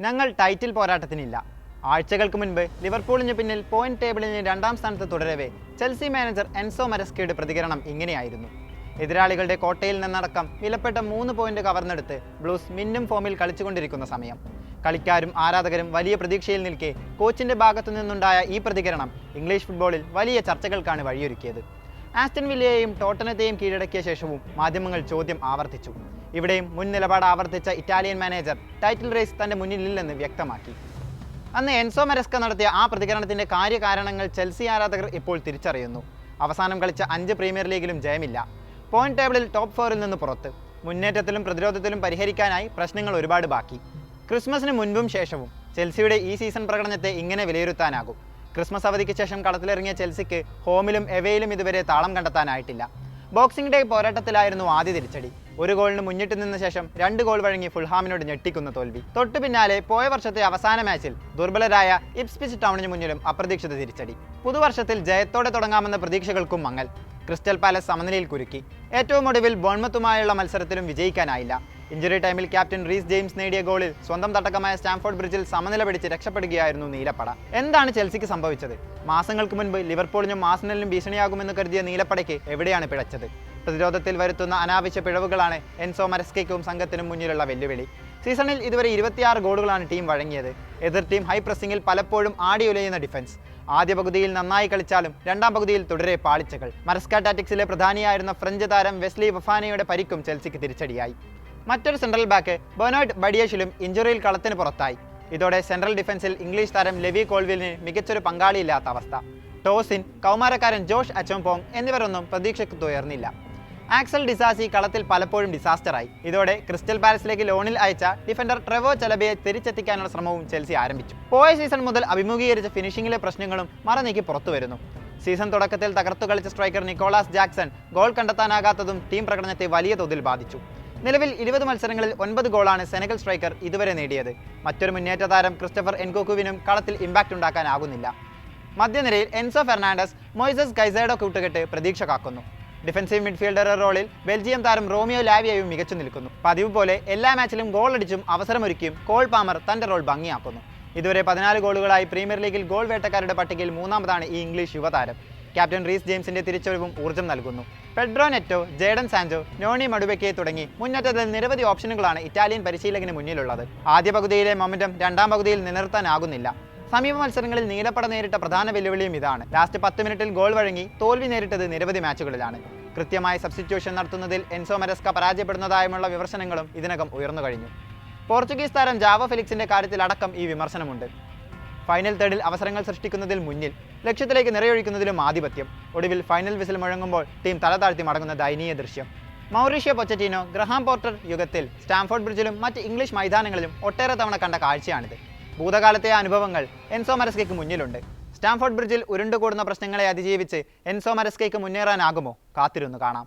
ഞങ്ങൾ ടൈറ്റിൽ പോരാട്ടത്തിനില്ല. ആഴ്ചകൾക്ക് മുൻപ് ലിവർപൂളിന് പിന്നിൽ പോയിന്റ് ടേബിളിന് രണ്ടാം സ്ഥാനത്ത് തുടരവേ ചെൽസി മാനേജർ എൻസോ മരസ്കയുടെ പ്രതികരണം ഇങ്ങനെയായിരുന്നു. എതിരാളികളുടെ കോട്ടയിൽ നിന്നടക്കം വിലപ്പെട്ട 3 പോയിന്റ് കവർന്നെടുത്ത് ബ്ലൂസ് മിന്നും ഫോമിൽ കളിച്ചുകൊണ്ടിരിക്കുന്ന സമയം. കളിക്കാരും ആരാധകരും വലിയ പ്രതീക്ഷയിൽ നിൽക്കെ കോച്ചിന്റെ ഭാഗത്തു നിന്നുണ്ടായ ഈ പ്രതികരണം ഇംഗ്ലീഷ് ഫുട്ബോളിൽ വലിയ ചർച്ചകൾക്കാണ് വഴിയൊരുക്കിയത്. ആസ്റ്റൺ വില്ലയെയും ടോട്ടനത്തെയും കീഴടക്കിയ ശേഷവും മാധ്യമങ്ങൾ ചോദ്യം ആവർത്തിച്ചു. ഇവിടെയും മുൻ നിലപാട് ആവർത്തിച്ച ഇറ്റാലിയൻ മാനേജർ ടൈറ്റിൽ റേസ് തന്റെ മുന്നിലില്ലെന്ന് വ്യക്തമാക്കി. അന്ന് എൻസോ മരസ്ക നടത്തിയ ആ പ്രതികരണത്തിന്റെ കാര്യകാരണങ്ങൾ ചെൽസി ആരാധകർ ഇപ്പോൾ തിരിച്ചറിയുന്നു. അവസാനം കളിച്ച 5 പ്രീമിയർ ലീഗിലും ജയമില്ല. പോയിന്റ് ടേബിളിൽ ടോപ്പ് 4-ൽ നിന്ന് പുറത്ത്. മുന്നേറ്റത്തിലും പ്രതിരോധത്തിലും പരിഹരിക്കാനായി പ്രശ്നങ്ങൾ ഒരുപാട് ബാക്കി. ക്രിസ്മസിന് മുൻപും ശേഷവും ചെൽസിയുടെ ഈ സീസൺ പ്രകടനത്തെ ഇങ്ങനെ വിലയിരുത്താനാകും. ക്രിസ്മസ് അവധിക്ക് ശേഷം കളത്തിലിറങ്ങിയ ചെൽസിക്ക് ഹോമിലും എവേയിലും ഇതുവരെ താളം കണ്ടെത്താനായിട്ടില്ല. ബോക്സിംഗ് ഡേ പോരാട്ടത്തിലായിരുന്നു ആദ്യ തിരിച്ചടി. 1 ഗോളിന് മുന്നിട്ട് നിന്ന ശേഷം 2 ഗോൾ വഴങ്ങി ഫുൾഹാമിനോട് ഞെട്ടിക്കുന്ന തോൽവി. തൊട്ടു പിന്നാലെ പോയ വർഷത്തെ അവസാന മാച്ചിൽ ദുർബലരായ ഇപ്സ്വിച്ച് ടൗണിന് മുന്നിലും അപ്രതീക്ഷിത തിരിച്ചടി. പുതുവർഷത്തിൽ ജയത്തോടെ തുടങ്ങാമെന്ന പ്രതീക്ഷകൾക്കും മങ്ങൽ. ക്രിസ്റ്റൽ പാലസ് സമനിലയിൽ കുരുക്കി. ഏറ്റവും ഒടുവിൽ ബോൺമത്തുമായുള്ള മത്സരത്തിലും വിജയിക്കാനായില്ല. ഇഞ്ചുറി ടൈമിൽ ക്യാപ്റ്റൻ റീസ് ജെയിംസ് നേടിയ ഗോളിൽ സ്വന്തം തട്ടകമായ സ്റ്റാംഫോർഡ് ബ്രിഡ്ജിൽ സമനില പിടിച്ച് രക്ഷപ്പെടുകയായിരുന്നു നീലപ്പട. എന്താണ് ചെൽസിക്ക് സംഭവിച്ചത്? മാസങ്ങൾക്ക് മുൻപ് ലിവർപൂളിനും ആഴ്സണലിനും ഭീഷണിയാകുമെന്ന് കരുതിയ നീലപ്പടയ്ക്ക് എവിടെയാണ് പിഴച്ചത്? പ്രതിരോധത്തിൽ വരുത്തുന്ന അനാവശ്യ പിഴവുകളാണ് എൻസോ മരസ്കയ്ക്കും സംഘത്തിനും മുന്നിലുള്ള വെല്ലുവിളി. സീസണിൽ ഇതുവരെ 26 ഗോളുകളാണ് ടീം വഴങ്ങിയത്. എതിർ ടീം ഹൈ പ്രസിംഗിൽ പലപ്പോഴും ആടിയുലയുന്ന ഡിഫൻസ്. ആദ്യ പകുതിയിൽ നന്നായി കളിച്ചാലും രണ്ടാം പകുതിയിൽ തുടരെ പാളിച്ചകൾ. മരസ്ക ടാറ്റിക്സിലെ പ്രധാനിയായിരുന്ന ഫ്രഞ്ച് താരം വെസ്ലി വഫാനയുടെ പരിക്കും ചെൽസിക്ക് തിരിച്ചടിയായി. മറ്റൊരു സെൻട്രൽ ബാക്ക് ബെർണാർഡ് ബഡിയഷിലും ഇഞ്ചുറിയിൽ കളത്തിന് പുറത്തായി. ഇതോടെ സെൻട്രൽ ഡിഫൻസിൽ ഇംഗ്ലീഷ് താരം ലെവി കോൾവിലിന് മികച്ചൊരു പങ്കാളിയില്ലാത്ത അവസ്ഥ. ടോസിൻ, കൗമാരക്കാരൻ ജോഷ് അച്ചോംപോങ് എന്നിവരൊന്നും പ്രതീക്ഷയ്ക്കുയർന്നില്ല. ആക്സൽ ഡിസാസി കളത്തിൽ പലപ്പോഴും ഡിസാസ്റ്ററായി. ഇതോടെ ക്രിസ്റ്റൽ പാലസിലേക്ക് ലോണിൽ അയച്ച ഡിഫൻഡർ ട്രെവോ ചലബയെ തിരിച്ചെത്തിക്കാനുള്ള ശ്രമവും ചെൽസി ആരംഭിച്ചു. പോയ സീസൺ മുതൽ അഭിമുഖീകരിച്ച ഫിനിഷിംഗിലെ പ്രശ്നങ്ങളും മറനീക്കി പുറത്തു വരുന്നു. സീസൺ തുടക്കത്തിൽ തകർത്തു കളിച്ച സ്ട്രൈക്കർ നിക്കോളാസ് ജാക്സൺ ഗോൾ കണ്ടെത്താനാകാത്തതും ടീം പ്രകടനത്തെ വലിയ തോതിൽ ബാധിച്ചു. നിലവിൽ 20 മത്സരങ്ങളിൽ 9 ഗോളാണ് സെനഗൽ സ്ട്രൈക്കർ ഇതുവരെ നേടിയത്. മറ്റൊരു മുന്നേറ്റ താരം ക്രിസ്റ്റഫർ എൻകോക്കുവിനും കളത്തിൽ ഇമ്പാക്ട് ഉണ്ടാക്കാനാകുന്നില്ല. മധ്യനിരയിൽ എൻസോ ഫെർണാണ്ടസ്, മൊയ്സസ് കൈസേഡോ കൂട്ടുകെട്ട് പ്രതീക്ഷ കാക്കുന്നു. ഡിഫൻസീവ് മിഡ്ഫീൽഡർ റോളിൽ ബെൽജിയം താരം റോമിയോ ലാവിയയും മികച്ചു നിൽക്കുന്നു. പതിവ് പോലെ എല്ലാ മാച്ചിലും ഗോൾ അടിച്ചും അവസരമൊരുക്കിയും കോൾ പാമർ തന്റെ റോൾ ഭംഗിയാക്കുന്നു. ഇതുവരെ 14 ഗോളുകളായി പ്രീമിയർ ലീഗിൽ ഗോൾ വേട്ടക്കാരുടെ പട്ടികയിൽ 3ാമതാണ് ഈ ഇംഗ്ലീഷ് യുവതാരം. ക്യാപ്റ്റൻ റീസ് ജെയിംസിന്റെ തിരിച്ചുവരവും ഊർജ്ജം നൽകുന്നു. Pedro Neto, Jadon Sancho, Noni Madueke തുടങ്ങി മുന്നേറ്റത്തിൽ നിരവധി ഓപ്ഷനുകളാണ് ഇറ്റാലിയൻ പരിശീലകന് മുന്നിലുള്ളത്. ആദ്യ പകുതിയിലെ മൊമെന്റം രണ്ടാം പകുതിയിൽ നിലനിർത്താനാകുന്നില്ല. സമീപ മത്സരങ്ങളിൽ നീലപ്പട നേരിട്ട പ്രധാന വെല്ലുവിളിയും ഇതാണ്. ലാസ്റ്റ് 10 മിനിറ്റിൽ ഗോൾ വഴങ്ങി തോൽവി നേരിട്ടത് നിരവധി മാച്ചുകളിലാണ്. കൃത്യമായ സബ്സ്റ്റിറ്റ്യൂഷൻ നടത്തുന്നതിൽ എൻസോ മരസ്ക പരാജയപ്പെടുന്നതായുമുള്ള വിമർശനങ്ങളും ഇതിനകം ഉയർന്നു കഴിഞ്ഞു. പോർച്ചുഗീസ് താരം ജാവോ ഫെലിക്സിന്റെ കാര്യത്തിൽ അടക്കം ഈ വിമർശനമുണ്ട്. ഫൈനൽ തേർഡിൽ അവസരങ്ങൾ സൃഷ്ടിക്കുന്നതിൽ മുന്നിൽ, ലക്ഷ്യത്തിലേക്ക് നിറയൊഴിക്കുന്നതിലും ആധിപത്യം. ഒടുവിൽ ഫൈനൽ വിസിൽ മുഴങ്ങുമ്പോൾ ടീം തല താഴ്ത്തി മടങ്ങുന്ന ദയനീയ ദൃശ്യം. മൗറീഷ്യോ പൊച്ചറ്റീനോ, ഗ്രഹാം പോർട്ടർ യുഗത്തിൽ സ്റ്റാംഫോർഡ് ബ്രിഡ്ജിലും മറ്റ് ഇംഗ്ലീഷ് മൈതാനങ്ങളിലും ഒട്ടേറെ തവണ കണ്ട കാഴ്ചയാണിത്. ഭൂതകാലത്തെ അനുഭവങ്ങൾ എൻസോ മരസ്കയ്ക്ക് മുന്നിലുണ്ട്. സ്റ്റാംഫോർഡ് ബ്രിഡ്ജിൽ ഉരുണ്ടുകൂടുന്ന പ്രശ്നങ്ങളെ അതിജീവിച്ച് എൻസോ മരസ്കയ്ക്ക് മുന്നേറാനാകുമോ? കാത്തിരുന്നു കാണാം.